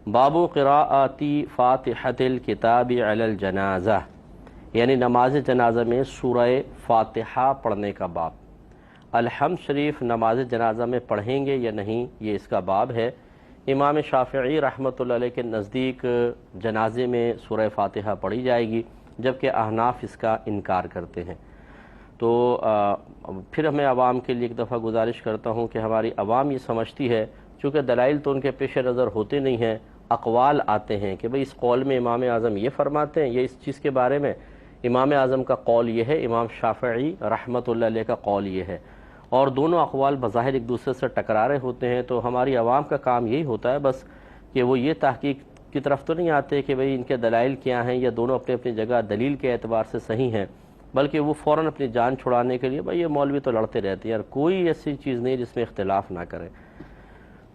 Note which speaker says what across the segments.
Speaker 1: بابو قراءتی فاتحۃ الکتاب علی الجنازہ، یعنی نماز جنازہ میں سورہ فاتحہ پڑھنے کا باب۔ الحمد شریف نماز جنازہ میں پڑھیں گے یا نہیں، یہ اس کا باب ہے۔ امام شافعی رحمۃ اللہ علیہ کے نزدیک جنازے میں سورہ فاتحہ پڑھی جائے گی، جبکہ احناف اس کا انکار کرتے ہیں۔ تو پھر میں عوام کے لیے ایک دفعہ گزارش کرتا ہوں کہ ہماری عوام یہ سمجھتی ہے، چونکہ دلائل تو ان کے پیش نظر ہوتے نہیں ہیں، اقوال آتے ہیں کہ بھئی اس قول میں امام اعظم یہ فرماتے ہیں، یہ اس چیز کے بارے میں امام اعظم کا قول یہ ہے، امام شافعی رحمۃ اللہ علیہ کا قول یہ ہے، اور دونوں اقوال بظاہر ایک دوسرے سے ٹکرا رہے ہوتے ہیں۔ تو ہماری عوام کا کام یہی ہوتا ہے بس کہ وہ یہ تحقیق کی طرف تو نہیں آتے کہ بھئی ان کے دلائل کیا ہیں، یا دونوں اپنی اپنی جگہ دلیل کے اعتبار سے صحیح ہیں، بلکہ وہ فوراً اپنی جان چھڑانے کے لیے بھئی یہ مولوی تو لڑتے رہتے ہیں، یار کوئی ایسی چیز نہیں جس میں اختلاف نہ کریں۔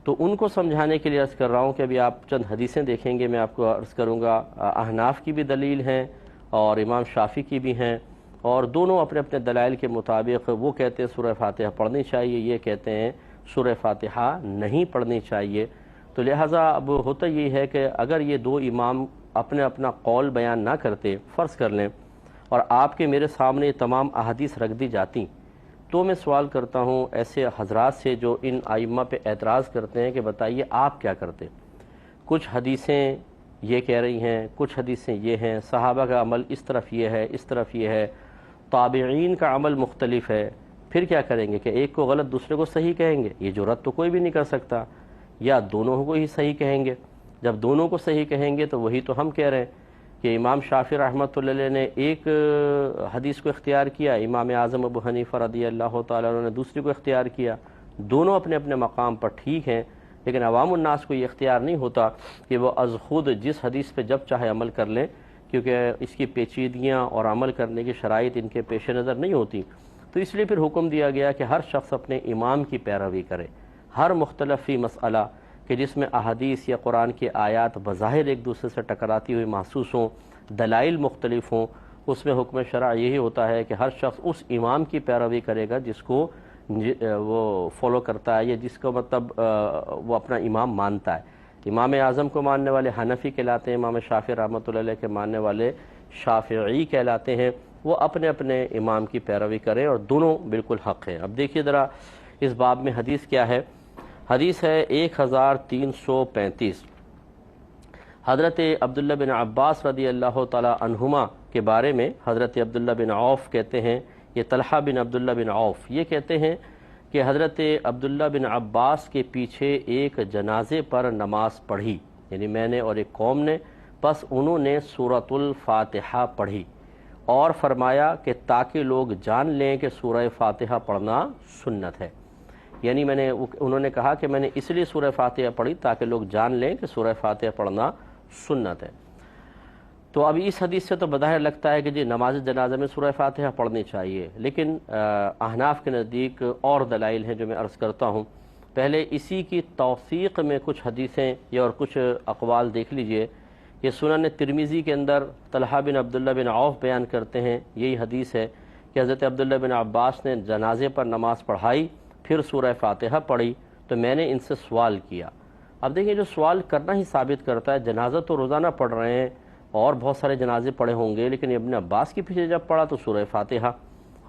Speaker 1: تو ان کو سمجھانے کے لیے عرض کر رہا ہوں کہ ابھی آپ چند حدیثیں دیکھیں گے، میں آپ کو عرض کروں گا احناف کی بھی دلیل ہیں اور امام شافعی کی بھی ہیں، اور دونوں اپنے اپنے دلائل کے مطابق وہ کہتے ہیں سورہ فاتحہ پڑھنی چاہیے، یہ کہتے ہیں سورہ فاتحہ نہیں پڑھنی چاہیے۔ تو لہٰذا اب ہوتا یہ ہے کہ اگر یہ دو امام اپنا قول بیان نہ کرتے، فرض کر لیں، اور آپ کے میرے سامنے تمام احادیث رکھ دی جاتی، تو میں سوال کرتا ہوں ایسے حضرات سے جو ان ائمہ پہ اعتراض کرتے ہیں کہ بتائیے آپ کیا کرتے؟ کچھ حدیثیں یہ کہہ رہی ہیں، کچھ حدیثیں یہ ہیں، صحابہ کا عمل اس طرف یہ ہے، اس طرف یہ ہے، تابعین کا عمل مختلف ہے، پھر کیا کریں گے کہ ایک کو غلط دوسرے کو صحیح کہیں گے؟ یہ جرات تو کوئی بھی نہیں کر سکتا، یا دونوں کو ہی صحیح کہیں گے؟ جب دونوں کو صحیح کہیں گے تو وہی تو ہم کہہ رہے ہیں کہ امام شافعی رحمۃ اللہ علیہ نے ایک حدیث کو اختیار کیا، امام اعظم ابو حنیفہ رضی اللہ تعالیٰ عنہ نے دوسری کو اختیار کیا، دونوں اپنے اپنے مقام پر ٹھیک ہیں، لیکن عوام الناس کو یہ اختیار نہیں ہوتا کہ وہ از خود جس حدیث پہ جب چاہے عمل کر لیں، کیونکہ اس کی پیچیدگیاں اور عمل کرنے کی شرائط ان کے پیش نظر نہیں ہوتی۔ تو اس لیے پھر حکم دیا گیا کہ ہر شخص اپنے امام کی پیروی کرے، ہر مختلف فی مسئلہ کہ جس میں احادیث یا قرآن کی آیات بظاہر ایک دوسرے سے ٹکراتی ہوئی محسوس ہوں، دلائل مختلف ہوں، اس میں حکم شرع یہی ہوتا ہے کہ ہر شخص اس امام کی پیروی کرے گا جس کو وہ فالو کرتا ہے، یا جس کو مطلب وہ اپنا امام مانتا ہے۔ امام اعظم کو ماننے والے حنفی کہلاتے ہیں، امام شافعی رحمۃ اللہ علیہ کے ماننے والے شافعی کہلاتے ہیں۔ وہ اپنے اپنے امام کی پیروی کریں اور دونوں بالکل حق ہیں۔ اب دیکھیے ذرا اس باب میں حدیث کیا ہے۔ حدیث ہے 1335، حضرت عبداللہ بن عباس رضی اللہ تعالی عنہما کے بارے میں۔ حضرت عبداللہ بن عوف کہتے ہیں، یہ طلحہ بن عبداللہ بن عوف یہ کہتے ہیں کہ حضرت عبداللہ بن عباس کے پیچھے ایک جنازے پر نماز پڑھی، یعنی میں نے اور ایک قوم نے، پس انہوں نے سورۃ الفاتحہ پڑھی اور فرمایا کہ تاکہ لوگ جان لیں کہ سورہ فاتحہ پڑھنا سنت ہے، یعنی انہوں نے کہا کہ میں نے اس لیے سورہ فاتحہ پڑھی تاکہ لوگ جان لیں کہ سورہ فاتحہ پڑھنا سنت ہے۔ تو اب اس حدیث سے تو بظاہر لگتا ہے کہ جی نماز جنازہ میں سورہ فاتحہ پڑھنی چاہیے، لیکن احناف کے نزدیک اور دلائل ہیں جو میں عرض کرتا ہوں۔ پہلے اسی کی توثیق میں کچھ حدیثیں یا اور کچھ اقوال دیکھ لیجئے۔ یہ سنن ترمذی کے اندر طلحہ بن عبداللہ بن عوف بیان کرتے ہیں، یہی حدیث ہے کہ حضرت عبداللہ بن عباس نے جنازے پر نماز پڑھائی، پھر سورہ فاتحہ پڑھی، تو میں نے ان سے سوال کیا۔ اب دیکھیں جو سوال کرنا ہی ثابت کرتا ہے، جنازہ تو روزانہ پڑھ رہے ہیں اور بہت سارے جنازے پڑھے ہوں گے، لیکن ابن عباس کے پیچھے جب پڑھا تو سورہ فاتحہ،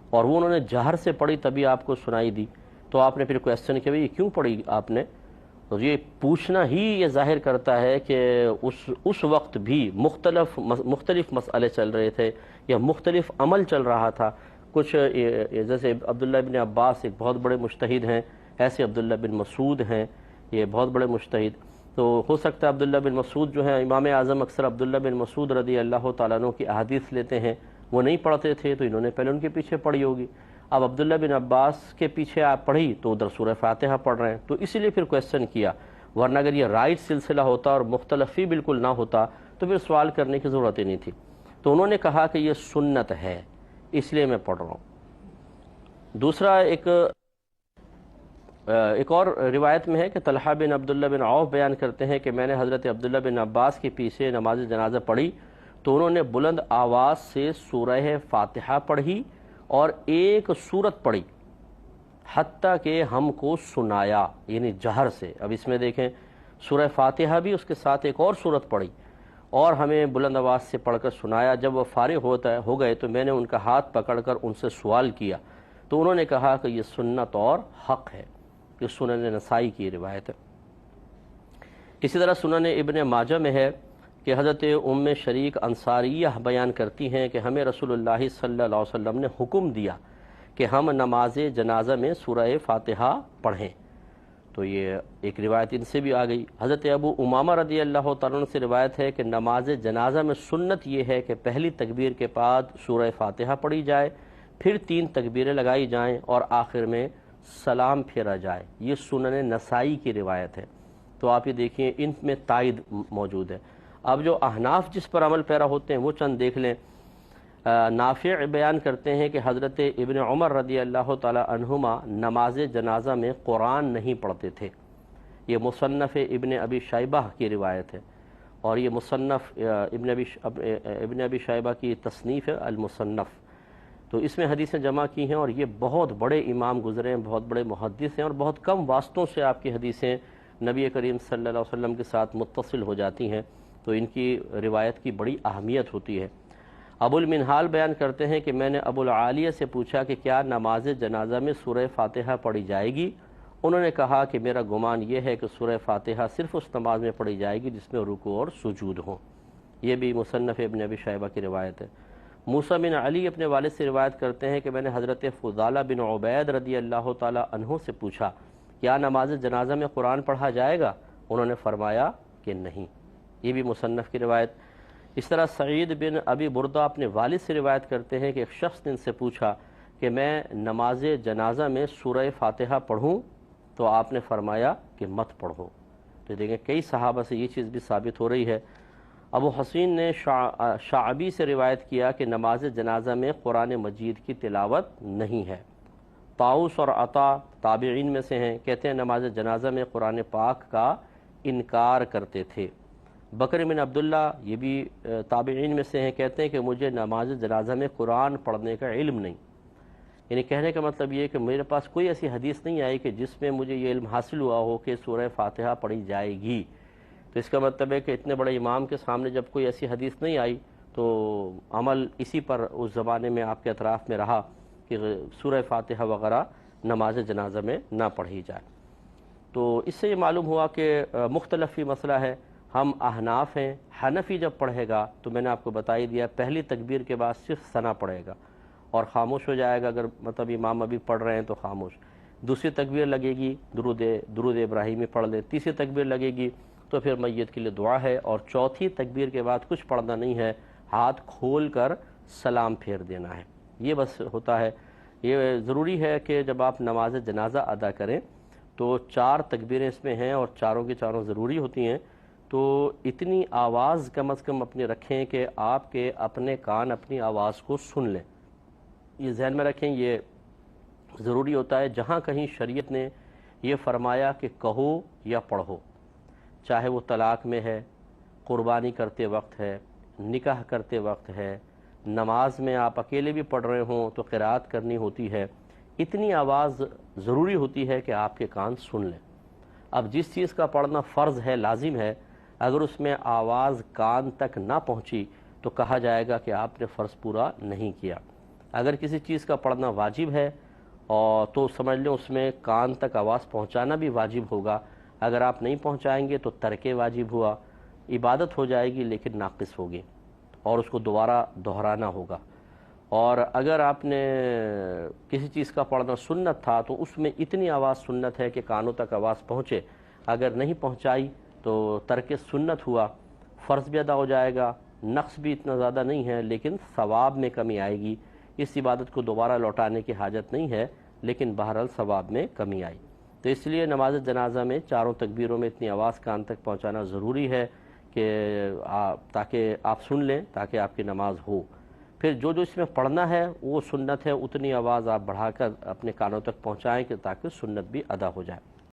Speaker 1: اور وہ انہوں نے جہر سے پڑھی تبھی آپ کو سنائی دی، تو آپ نے پھر کویسچن کیا یہ کیوں پڑھی آپ نے؟ تو یہ پوچھنا ہی یہ ظاہر کرتا ہے کہ اس وقت بھی مختلف مسئلے چل رہے تھے یا مختلف عمل چل رہا تھا۔ کچھ جیسے عبداللہ بن عباس ایک بہت بڑے مجتہد ہیں، ایسے عبداللہ بن مسعود ہیں، یہ بہت بڑے مجتہد، تو ہو سکتا ہے عبداللہ بن مسعود جو ہیں، امام اعظم اکثر عبداللہ بن مسعود رضی اللہ تعالیٰ عنہ کی احادیث لیتے ہیں، وہ نہیں پڑھتے تھے تو انہوں نے پہلے ان کے پیچھے پڑھی ہوگی۔ اب عبداللہ بن عباس کے پیچھے آپ پڑھی تو ادھر سورہ فاتحہ پڑھ رہے ہیں، تو اسی لیے پھر کویسچن کیا، ورنہ اگر یہ رائٹ سلسلہ ہوتا اور مختلف ہی بالکل نہ ہوتا تو پھر سوال کرنے کی ضرورت ہی نہیں تھی۔ تو انہوں نے کہا کہ یہ سنت ہے، اس لیے میں پڑھ رہا ہوں۔ دوسرا ایک اور روایت میں ہے کہ طلحہ بن عبداللہ بن عوف بیان کرتے ہیں کہ میں نے حضرت عبداللہ بن عباس کے پیچھے نماز جنازہ پڑھی تو انہوں نے بلند آواز سے سورہ فاتحہ پڑھی اور ایک سورت پڑھی حتیٰ کہ ہم کو سنایا، یعنی جہر سے۔ اب اس میں دیکھیں سورہ فاتحہ بھی اس کے ساتھ ایک اور سورت پڑھی اور ہمیں بلند آواز سے پڑھ کر سنایا۔ جب وہ فارغ ہو گئے تو میں نے ان کا ہاتھ پکڑ کر ان سے سوال کیا تو انہوں نے کہا کہ یہ سنت اور حق ہے۔ یہ سنن نسائی کی روایت ہے۔ اسی طرح سنن ابن ماجہ میں ہے کہ حضرت ام شریک انصاریہ بیان کرتی ہیں کہ ہمیں رسول اللہ صلی اللہ علیہ وسلم نے حکم دیا کہ ہم نماز جنازہ میں سورہ فاتحہ پڑھیں۔ تو یہ ایک روایت ان سے بھی آ گئی۔ حضرت ابو امامہ رضی اللہ تعالیٰ عنہ سے روایت ہے کہ نماز جنازہ میں سنت یہ ہے کہ پہلی تکبیر کے بعد سورہ فاتحہ پڑھی جائے، پھر 3 تکبیریں لگائی جائیں اور آخر میں سلام پھیرا جائے۔ یہ سنن نسائی کی روایت ہے۔ تو آپ یہ دیکھیں ان میں تائید موجود ہے۔ اب جو احناف جس پر عمل پیرا ہوتے ہیں وہ چند دیکھ لیں۔ نافع بیان کرتے ہیں کہ حضرت ابن عمر رضی اللہ تعالی عنہما نماز جنازہ میں قرآن نہیں پڑھتے تھے۔ یہ مصنف ابن ابی شیبہ کی روایت ہے، اور یہ مصنف ابن ابی شیبہ کی تصنیف ہے المصنف۔ تو اس میں حدیثیں جمع کی ہیں، اور یہ بہت بڑے امام گزرے ہیں، بہت بڑے محدث ہیں، اور بہت کم واسطوں سے آپ کی حدیثیں نبی کریم صلی اللہ علیہ وسلم کے ساتھ متصل ہو جاتی ہیں، تو ان کی روایت کی بڑی اہمیت ہوتی ہے۔ ابو المنہال بیان کرتے ہیں کہ میں نے ابو العالیہ سے پوچھا کہ کیا نماز جنازہ میں سورہ فاتحہ پڑھی جائے گی؟ انہوں نے کہا کہ میرا گمان یہ ہے کہ سورہ فاتحہ صرف اس نماز میں پڑھی جائے گی جس میں رکوع اور سجود ہوں۔ یہ بھی مصنف ابن ابی شیبہ کی روایت ہے۔ موسیٰ بن علی اپنے والد سے روایت کرتے ہیں کہ میں نے حضرت فضالہ بن عبید رضی اللہ تعالی عنہ سے پوچھا کیا نماز جنازہ میں قرآن پڑھا جائے گا؟ انہوں نے فرمایا کہ نہیں۔ یہ بھی مصنف کی روایت۔ اس طرح سعید بن ابی بردہ اپنے والد سے روایت کرتے ہیں کہ ایک شخص نے ان سے پوچھا کہ میں نماز جنازہ میں سورہ فاتحہ پڑھوں؟ تو آپ نے فرمایا کہ مت پڑھو۔ تو دیکھیں کئی صحابہ سے یہ چیز بھی ثابت ہو رہی ہے۔ ابو حسین نے شعبی سے روایت کیا کہ نماز جنازہ میں قرآن مجید کی تلاوت نہیں ہے۔ طاؤس اور عطا تابعین میں سے ہیں، کہتے ہیں نماز جنازہ میں قرآن پاک کا انکار کرتے تھے۔ بکر بن عبداللہ یہ بھی تابعین میں سے ہیں، کہتے ہیں کہ مجھے نماز جنازہ میں قرآن پڑھنے کا علم نہیں۔ یعنی کہنے کا مطلب یہ ہے کہ میرے پاس کوئی ایسی حدیث نہیں آئی کہ جس میں مجھے یہ علم حاصل ہوا ہو کہ سورہ فاتحہ پڑھی جائے گی۔ تو اس کا مطلب ہے کہ اتنے بڑے امام کے سامنے جب کوئی ایسی حدیث نہیں آئی تو عمل اسی پر اس زمانے میں آپ کے اطراف میں رہا کہ سورہ فاتحہ وغیرہ نماز جنازہ میں نہ پڑھی جائے۔ تو اس سے یہ معلوم ہوا کہ مختلف ہی مسئلہ ہے۔ ہم احناف ہیں، حنفی جب پڑھے گا تو میں نے آپ کو بتا ہی دیا پہلی تکبیر کے بعد صرف ثنا پڑھے گا اور خاموش ہو جائے گا، اگر مطلب امام ابھی پڑھ رہے ہیں تو خاموش۔ دوسری تکبیر لگے گی درود ابراہیمی پڑھ لے، تیسری تکبیر لگے گی تو پھر میت کے لیے دعا ہے، اور چوتھی تکبیر کے بعد کچھ پڑھنا نہیں ہے، ہاتھ کھول کر سلام پھیر دینا ہے۔ یہ بس ہوتا ہے۔ یہ ضروری ہے کہ جب آپ نماز جنازہ ادا کریں تو 4 تکبیریں اس میں ہیں اور چاروں کی چاروں ضروری ہوتی ہیں، تو اتنی آواز کم از کم اپنے رکھیں کہ آپ کے اپنے کان اپنی آواز کو سن لیں۔ یہ ذہن میں رکھیں، یہ ضروری ہوتا ہے۔ جہاں کہیں شریعت نے یہ فرمایا کہ کہو یا پڑھو، چاہے وہ طلاق میں ہے، قربانی کرتے وقت ہے، نکاح کرتے وقت ہے، نماز میں آپ اکیلے بھی پڑھ رہے ہوں تو قرات کرنی ہوتی ہے، اتنی آواز ضروری ہوتی ہے کہ آپ کے کان سن لیں۔ اب جس چیز کا پڑھنا فرض ہے، لازم ہے، اگر اس میں آواز کان تک نہ پہنچی تو کہا جائے گا کہ آپ نے فرض پورا نہیں کیا۔ اگر کسی چیز کا پڑھنا واجب ہے اور تو سمجھ لیں اس میں کان تک آواز پہنچانا بھی واجب ہوگا، اگر آپ نہیں پہنچائیں گے تو ترک واجب ہوا، عبادت ہو جائے گی لیکن ناقص ہوگی اور اس کو دوبارہ دہرانا ہوگا۔ اور اگر آپ نے کسی چیز کا پڑھنا سنت تھا تو اس میں اتنی آواز سنت ہے کہ کانوں تک آواز پہنچے، اگر نہیں پہنچائی تو ترک سنت ہوا، فرض بھی ادا ہو جائے گا، نقص بھی اتنا زیادہ نہیں ہے لیکن ثواب میں کمی آئے گی۔ اس عبادت کو دوبارہ لوٹانے کی حاجت نہیں ہے لیکن بہرحال ثواب میں کمی آئی۔ تو اس لیے نماز جنازہ میں چاروں تکبیروں میں اتنی آواز کان تک پہنچانا ضروری ہے کہ تاکہ آپ سن لیں، تاکہ آپ کی نماز ہو۔ پھر جو اس میں پڑھنا ہے وہ سنت ہے، اتنی آواز آپ بڑھا کر اپنے کانوں تک پہنچائیں کہ تاکہ سنت بھی ادا ہو جائے۔